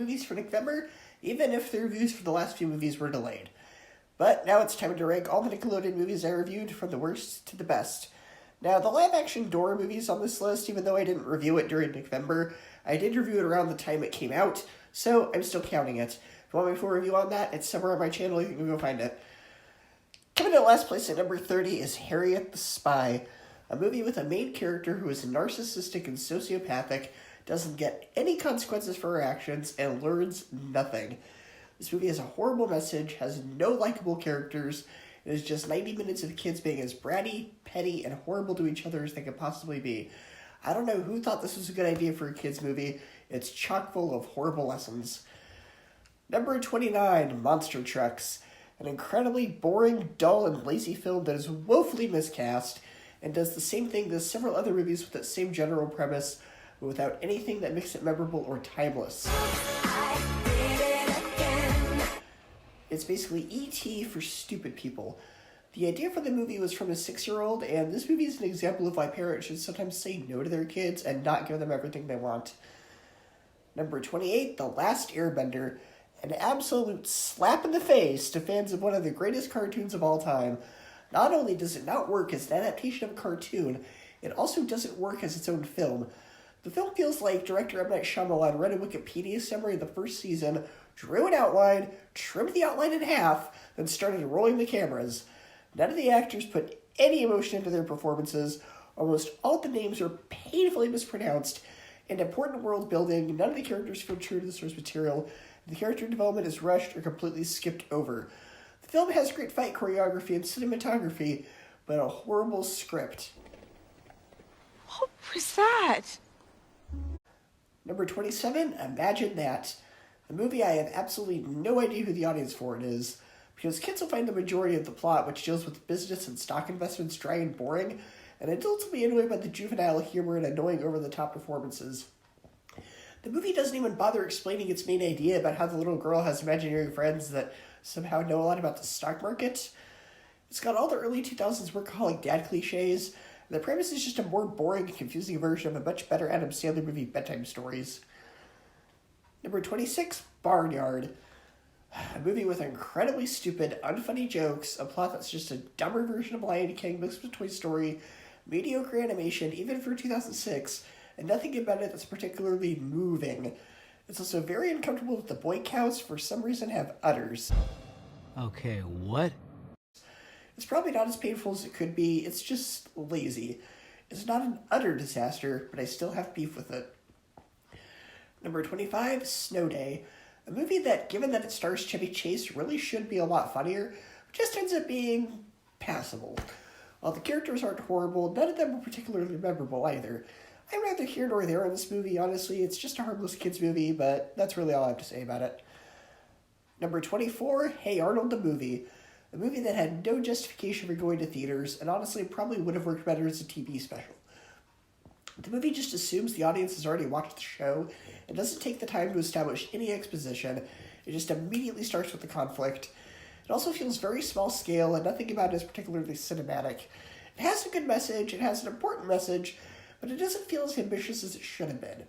movies for November, even if the reviews for the last few movies were delayed. But now it's time to rank all the Nickelodeon movies I reviewed from the worst to the best. Now, the live-action Dora movies on this list, even though I didn't review it during November, I did review it around the time it came out, so I'm still counting it. If you want me for a review on that, it's somewhere on my channel, you can go find it. Coming in last place at number 30 is Harriet the Spy, a movie with a main character who is narcissistic and sociopathic, doesn't get any consequences for her actions, and learns nothing. This movie has a horrible message, has no likable characters, and is just 90 minutes of kids being as bratty, petty, and horrible to each other as they could possibly be. I don't know who thought this was a good idea for a kids movie. It's chock full of horrible lessons. Number 29, Monster Trucks, an incredibly boring, dull, and lazy film that is woefully miscast and does the same thing as several other movies with that same general premise, but without anything that makes it memorable or timeless. It's basically E.T. for stupid people. The idea for the movie was from a 6-year-old, and this movie is an example of why parents should sometimes say no to their kids and not give them everything they want. Number 28, The Last Airbender, an absolute slap in the face to fans of one of the greatest cartoons of all time. Not only does it not work as an adaptation of a cartoon, it also doesn't work as its own film. The film feels like director M. Night Shyamalan read a Wikipedia summary of the first season, drew an outline, trimmed the outline in half, then started rolling the cameras. None of the actors put any emotion into their performances. Almost all of the names are painfully mispronounced. And important world building, none of the characters feel true to the source material. The character development is rushed or completely skipped over. The film has great fight choreography and cinematography, but a horrible script. What was that? Number 27, Imagine That. A movie I have absolutely no idea who the audience for it is, because kids will find the majority of the plot, which deals with business and stock investments, dry and boring, and adults will be annoyed by the juvenile humor and annoying over-the-top performances. The movie doesn't even bother explaining its main idea about how the little girl has imaginary friends that somehow know a lot about the stock market. It's got all the early 2000s workaholic dad cliches, and the premise is just a more boring and confusing version of a much better Adam Sandler movie bedtime stories. Number 26, Barnyard. A movie with incredibly stupid, unfunny jokes, a plot that's just a dumber version of Lion King mixed with Toy Story, mediocre animation even for 2006, and nothing about it that's particularly moving. It's also very uncomfortable that the boy cows for some reason have udders. Okay, what? It's probably not as painful as it could be, it's just lazy. It's not an utter disaster, but I still have beef with it. Number 25, Snow Day. A movie that, given that it stars Chevy Chase, really should be a lot funnier, but just ends up being passable. While the characters aren't horrible, none of them are particularly memorable either. I'm neither here nor there in this movie, honestly. It's just a harmless kids movie, but that's really all I have to say about it. Number 24, Hey Arnold the Movie. A movie that had no justification for going to theaters, and honestly probably would have worked better as a TV special. The movie just assumes the audience has already watched the show and doesn't take the time to establish any exposition. It just immediately starts with the conflict. It also feels very small scale and nothing about it is particularly cinematic. It has a good message, it has an important message, but it doesn't feel as ambitious as it should have been.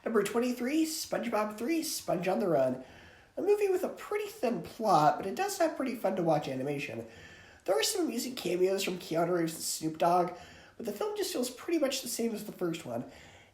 Number 23, SpongeBob 3, Sponge on the Run. A movie with a pretty thin plot, but it does have pretty fun to watch animation. There are some amusing cameos from Keanu Reeves and Snoop Dogg, but the film just feels pretty much the same as the first one,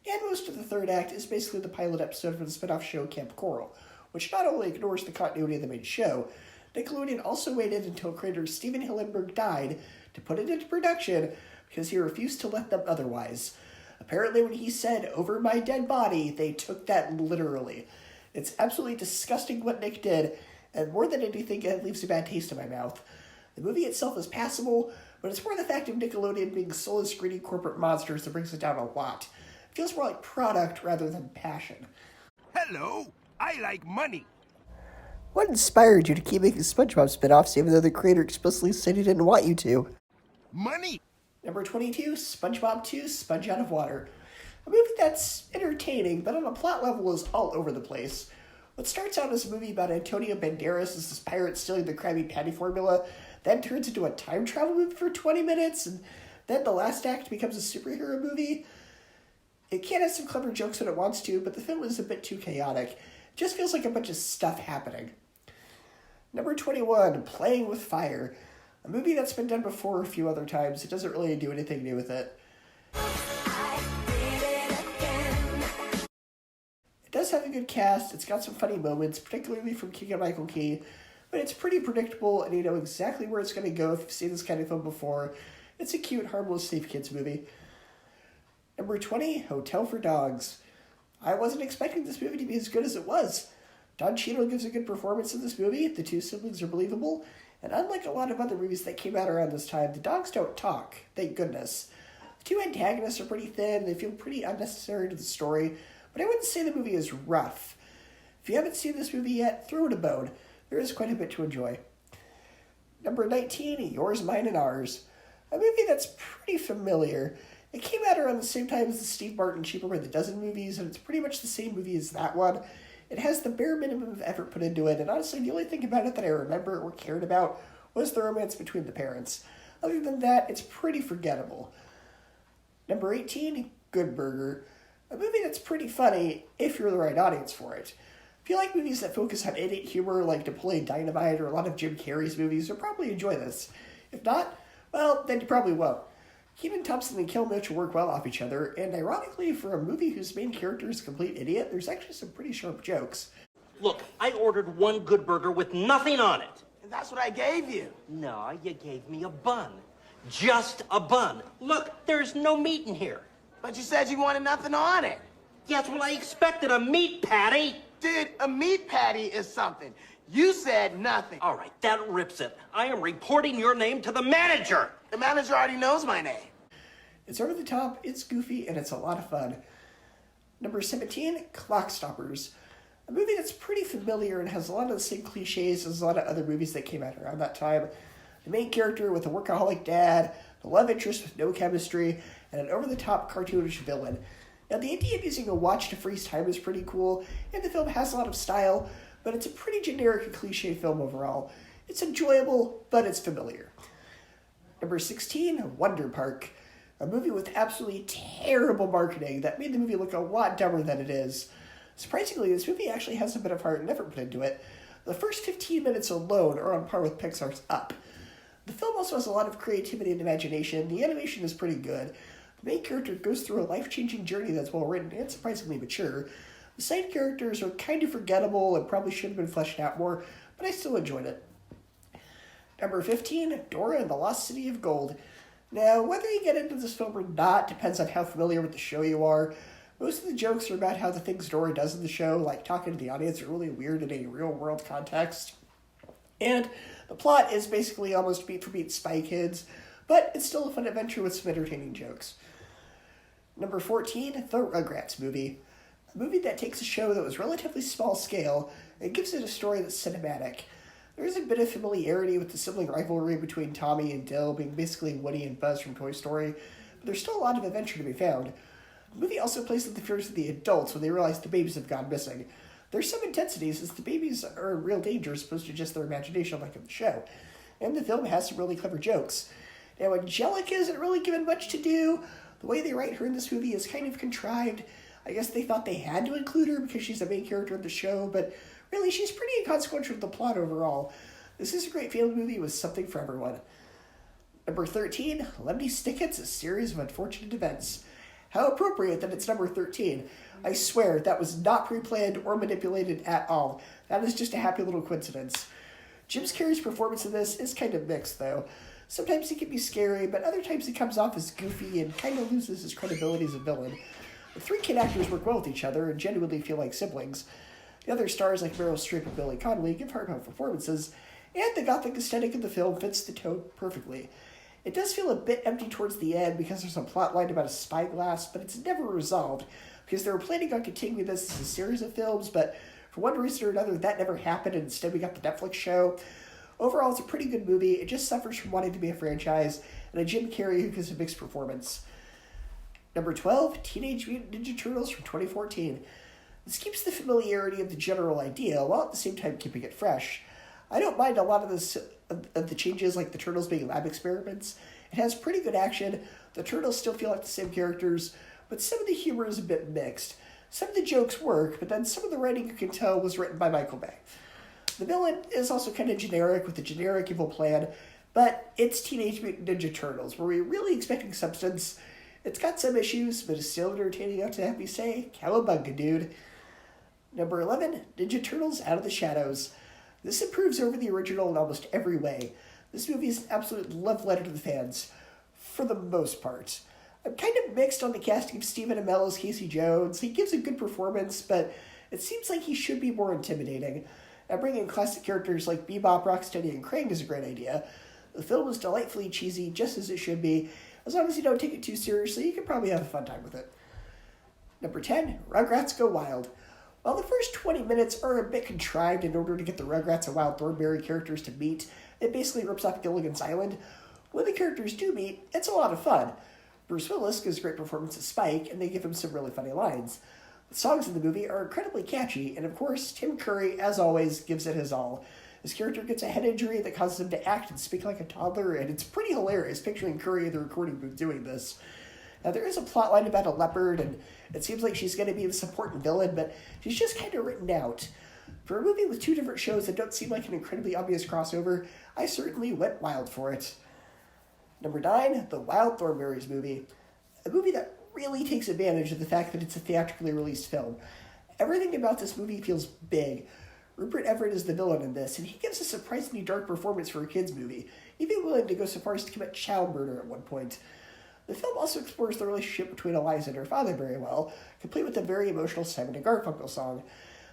and most of the third act is basically the pilot episode for the spin-off show Camp Coral, which not only ignores the continuity of the main show, Nickelodeon also waited until creator Steven Hillenburg died to put it into production because he refused to let them otherwise. Apparently when he said, "over my dead body," they took that literally. It's absolutely disgusting what Nick did, and more than anything, it leaves a bad taste in my mouth. The movie itself is passable, but it's more the fact of Nickelodeon being soulless, greedy corporate monsters that brings it down a lot. It feels more like product rather than passion. Hello, I like money. What inspired you to keep making SpongeBob spin-offs even though the creator explicitly said he didn't want you to? Money. Number 22, SpongeBob 2, Sponge Out of Water. A movie that's entertaining, but on a plot level is all over the place. What starts out as a movie about Antonio Banderas as this pirate stealing the Krabby Patty formula, then turns into a time travel movie for 20 minutes, and then the last act becomes a superhero movie. It can have some clever jokes when it wants to, but the film is a bit too chaotic. It just feels like a bunch of stuff happening. Number 21, Playing with Fire. A movie that's been done before a few other times. It doesn't really do anything new with it. It does have a good cast. It's got some funny moments, particularly from Keegan-Michael Key, but it's pretty predictable, and you know exactly where it's going to go if you've seen this kind of film before. It's a cute, harmless, safe kids movie. Number 20, Hotel for Dogs. I wasn't expecting this movie to be as good as it was. Don Cheadle gives a good performance in this movie, the two siblings are believable, and unlike a lot of other movies that came out around this time, the dogs don't talk, thank goodness. The two antagonists are pretty thin, they feel pretty unnecessary to the story, but I wouldn't say the movie is rough. If you haven't seen this movie yet, throw it a bone. There is quite a bit to enjoy. Number 19, Yours, Mine, and Ours. A movie that's pretty familiar. It came out around the same time as the Steve Martin Cheaper by the Dozen movies, and it's pretty much the same movie as that one. It has the bare minimum of effort put into it, and honestly, the only thing about it that I remember or cared about was the romance between the parents. Other than that, it's pretty forgettable. Number 18, Good Burger. A movie that's pretty funny if you're the right audience for it. If you like movies that focus on innate humor like Napoleon Dynamite or a lot of Jim Carrey's movies, you'll probably enjoy this. If not, well, then you probably won't. Kenan Thompson and Kel Mitchell work well off each other, and ironically, for a movie whose main character is a complete idiot, there's actually some pretty sharp jokes. Look, I ordered one Good Burger with nothing on it. And that's what I gave you. No, you gave me a bun. Just a bun. Look, there's no meat in here. But you said you wanted nothing on it. Yes, well, I expected a meat patty. Dude, a meat patty is something. You said nothing. All right, that rips it. I am reporting your name to the manager. The manager already knows my name. It's over the top, it's goofy, and it's a lot of fun. Number 17, Clockstoppers. A movie that's pretty familiar and has a lot of the same cliches as a lot of other movies that came out around that time. The main character with a workaholic dad, the love interest with no chemistry, and an over-the-top cartoonish villain. Now, the idea of using a watch to freeze time is pretty cool, and the film has a lot of style, but it's a pretty generic and cliche film overall. It's enjoyable, but it's familiar. Number 16, Wonder Park. A movie with absolutely terrible marketing that made the movie look a lot dumber than it is. Surprisingly, this movie actually has a bit of heart and effort put into it. The first 15 minutes alone are on par with Pixar's Up. The film also has a lot of creativity and imagination. The animation is pretty good. The main character goes through a life-changing journey that's well-written and surprisingly mature. The side characters are kind of forgettable and probably should have been fleshed out more, but I still enjoyed it. Number 15, Dora and the Lost City of Gold. Now, whether you get into this film or not depends on how familiar with the show you are. Most of the jokes are about how the things Dora does in the show, like talking to the audience, are really weird in a real-world context. And the plot is basically almost beat-for-beat Spy Kids, but it's still a fun adventure with some entertaining jokes. Number 14, The Rugrats Movie. A movie that takes a show that was relatively small scale and gives it a story that's cinematic. There is a bit of familiarity with the sibling rivalry between Tommy and Dil being basically Woody and Buzz from Toy Story, but there's still a lot of adventure to be found. The movie also plays with the fears of the adults when they realize the babies have gone missing. There's some intensities as the babies are in real danger as opposed to just their imagination like in the show. And the film has some really clever jokes. Now, Angelica isn't really given much to do. The way they write her in this movie is kind of contrived. I guess they thought they had to include her because she's the main character of the show, but really, she's pretty inconsequential to the plot overall. This is a great family movie with something for everyone. Number 13, Lemony Snicket's A Series of Unfortunate Events. How appropriate that it's number 13. I swear, that was not pre-planned or manipulated at all. That is just a happy little coincidence. Jim Carrey's performance in this is kind of mixed, though. Sometimes he can be scary, but other times he comes off as goofy and kind of loses his credibility as a villain. The three kid actors work well with each other and genuinely feel like siblings. The other stars like Meryl Streep and Billy Connolly give heartfelt performances, and the gothic aesthetic of the film fits the tone perfectly. It does feel a bit empty towards the end because there's a plot line about a spyglass, but it's never resolved because they were planning on continuing this as a series of films, but for one reason or another that never happened, and instead we got the Netflix show. Overall, it's a pretty good movie. It just suffers from wanting to be a franchise, and a Jim Carrey who gives a mixed performance. Number 12, Teenage Mutant Ninja Turtles from 2014. This keeps the familiarity of the general idea, while at the same time keeping it fresh. I don't mind a lot of the changes, like the Turtles being lab experiments. It has pretty good action. The Turtles still feel like the same characters, but some of the humor is a bit mixed. Some of the jokes work, but then some of the writing you can tell was written by Michael Bay. The villain is also kind of generic with a generic evil plan, but it's Teenage Mutant Ninja Turtles, where we're really expecting substance. It's got some issues, but it's still entertaining enough to have me say, cowabunga, dude. Number 11, Ninja Turtles Out of the Shadows. This improves over the original in almost every way. This movie is an absolute love letter to the fans, for the most part. I'm kind of mixed on the casting of Stephen Amell as Casey Jones. He gives a good performance, but it seems like he should be more intimidating. And bringing classic characters like Bebop, Rocksteady, and Krang is a great idea. The film is delightfully cheesy, just as it should be. As long as you don't take it too seriously, you can probably have a fun time with it. Number 10, Rugrats Go Wild. While the first 20 minutes are a bit contrived in order to get the Rugrats and Wild Thornberry characters to meet, it basically rips off Gilligan's Island. When the characters do meet, it's a lot of fun. Bruce Willis gives a great performance as Spike, and they give him some really funny lines. The songs in the movie are incredibly catchy, and of course, Tim Curry, as always, gives it his all. His character gets a head injury that causes him to act and speak like a toddler, and it's pretty hilarious picturing Curry in the recording booth doing this. Now, there is a plotline about a leopard, and it seems like she's going to be the supporting villain, but she's just kind of written out. For a movie with two different shows that don't seem like an incredibly obvious crossover, I certainly went wild for it. Number 9, The Wild Thornberrys movie. A movie that really takes advantage of the fact that it's a theatrically released film. Everything about this movie feels big. Rupert Everett is the villain in this, and he gives a surprisingly dark performance for a kid's movie, even willing to go so far as to commit child murder at one point. The film also explores the relationship between Eliza and her father very well, complete with a very emotional Simon and Garfunkel song.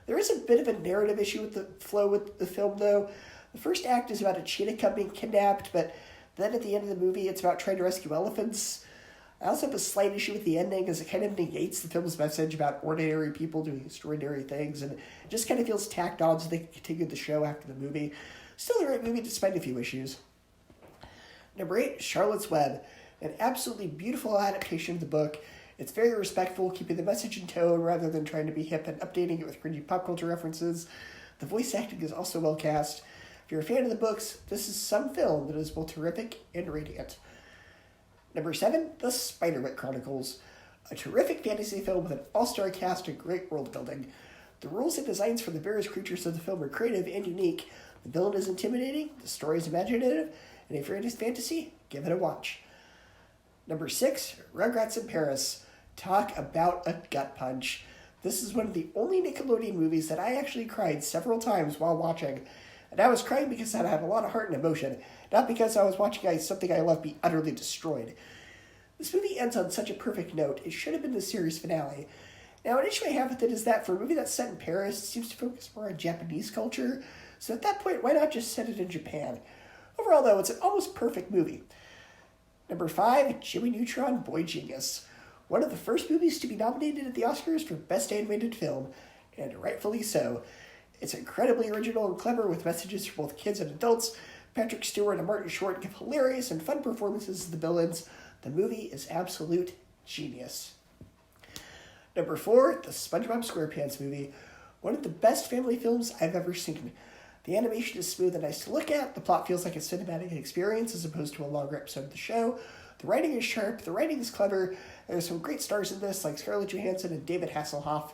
There is a bit of a narrative issue with the flow with the film, though. The first act is about a cheetah cub being kidnapped, but then at the end of the movie, it's about trying to rescue elephants. I also have a slight issue with the ending, as it kind of negates the film's message about ordinary people doing extraordinary things, and it just kind of feels tacked on so they can continue the show after the movie. Still a great movie despite a few issues. Number 8, Charlotte's Web. An absolutely beautiful adaptation of the book. It's very respectful, keeping the message in tone rather than trying to be hip and updating it with cringy pop culture references. The voice acting is also well cast. If you're a fan of the books, this is some film that is both terrific and radiant. Number 7, The Spiderwick Chronicles. A terrific fantasy film with an all-star cast and great world building. The rules and designs for the various creatures of the film are creative and unique. The villain is intimidating, the story is imaginative, and if you're into fantasy, give it a watch. Number 6, Rugrats in Paris. Talk about a gut punch. This is one of the only Nickelodeon movies that I actually cried several times while watching. And I was crying because I have a lot of heart and emotion, not because I was watching something I love be utterly destroyed. This movie ends on such a perfect note. It should have been the series finale. Now, an issue I have with it is that for a movie that's set in Paris, it seems to focus more on Japanese culture. So at that point, why not just set it in Japan? Overall, though, it's an almost perfect movie. Number 5, Jimmy Neutron, Boy Genius. One of the first movies to be nominated at the Oscars for Best Animated Film, and rightfully so. It's incredibly original and clever with messages for both kids and adults. Patrick Stewart and Martin Short give hilarious and fun performances as the villains. The movie is absolute genius. Number 4, the SpongeBob SquarePants movie. One of the best family films I've ever seen. The animation is smooth and nice to look at. The plot feels like a cinematic experience as opposed to a longer episode of the show. The writing is sharp. The writing is clever. There's some great stars in this, like Scarlett Johansson and David Hasselhoff.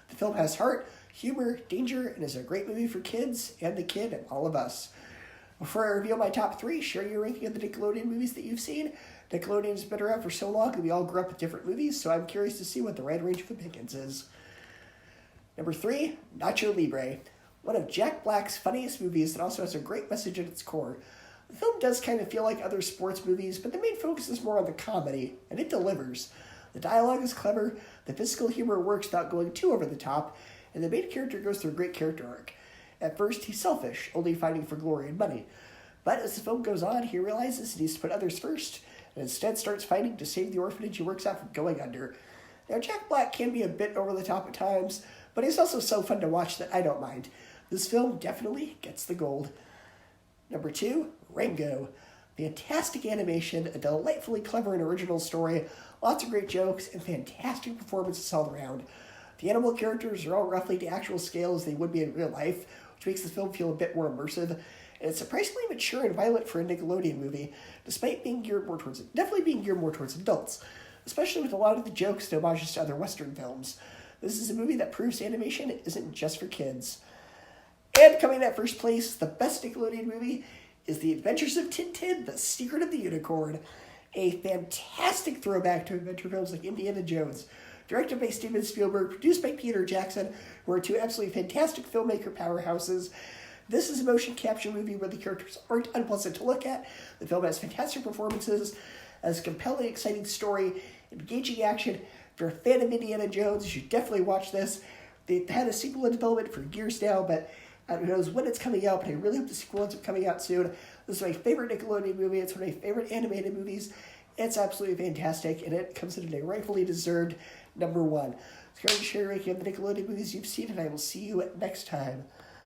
The film has heart, humor, danger, and is a great movie for kids and the kid and all of us. Before I reveal my top 3, share your ranking of the Nickelodeon movies that you've seen. Nickelodeon has been around for so long and we all grew up with different movies, so I'm curious to see what the right range of opinions is. Number 3, Nacho Libre. One of Jack Black's funniest movies that also has a great message at its core. The film does kind of feel like other sports movies, but the main focus is more on the comedy, and it delivers. The dialogue is clever, the physical humor works without going too over the top, and the main character goes through a great character arc. At first, he's selfish, only fighting for glory and money. But as the film goes on, he realizes he needs to put others first, and instead starts fighting to save the orphanage he works at from going under. Now, Jack Black can be a bit over the top at times, but he's also so fun to watch that I don't mind. This film definitely gets the gold. Number 2, Rango. Fantastic animation, a delightfully clever and original story, lots of great jokes, and fantastic performances all around. The animal characters are all roughly to actual scale as they would be in real life, which makes the film feel a bit more immersive, and it's surprisingly mature and violent for a Nickelodeon movie, despite being geared more towards adults. especially with a lot of the jokes and homages to other Western films. This is a movie that proves animation isn't just for kids. And coming at first place, the best Nickelodeon movie is The Adventures of Tintin, The Secret of the Unicorn, a fantastic throwback to adventure films like Indiana Jones. Directed by Steven Spielberg, produced by Peter Jackson, who are two absolutely fantastic filmmaker powerhouses. This is a motion capture movie where the characters aren't unpleasant to look at. The film has fantastic performances, has a compelling, exciting story, engaging action. If you're a fan of Indiana Jones, you should definitely watch this. They've had a sequel in development for years now, but who knows when it's coming out, but I really hope the sequel ends up coming out soon. This is my favorite Nickelodeon movie. It's one of my favorite animated movies. It's absolutely fantastic, and it comes in a rightfully deserved number 1. It's going to share a ranking of the Nickelodeon movies you've seen, and I will see you next time.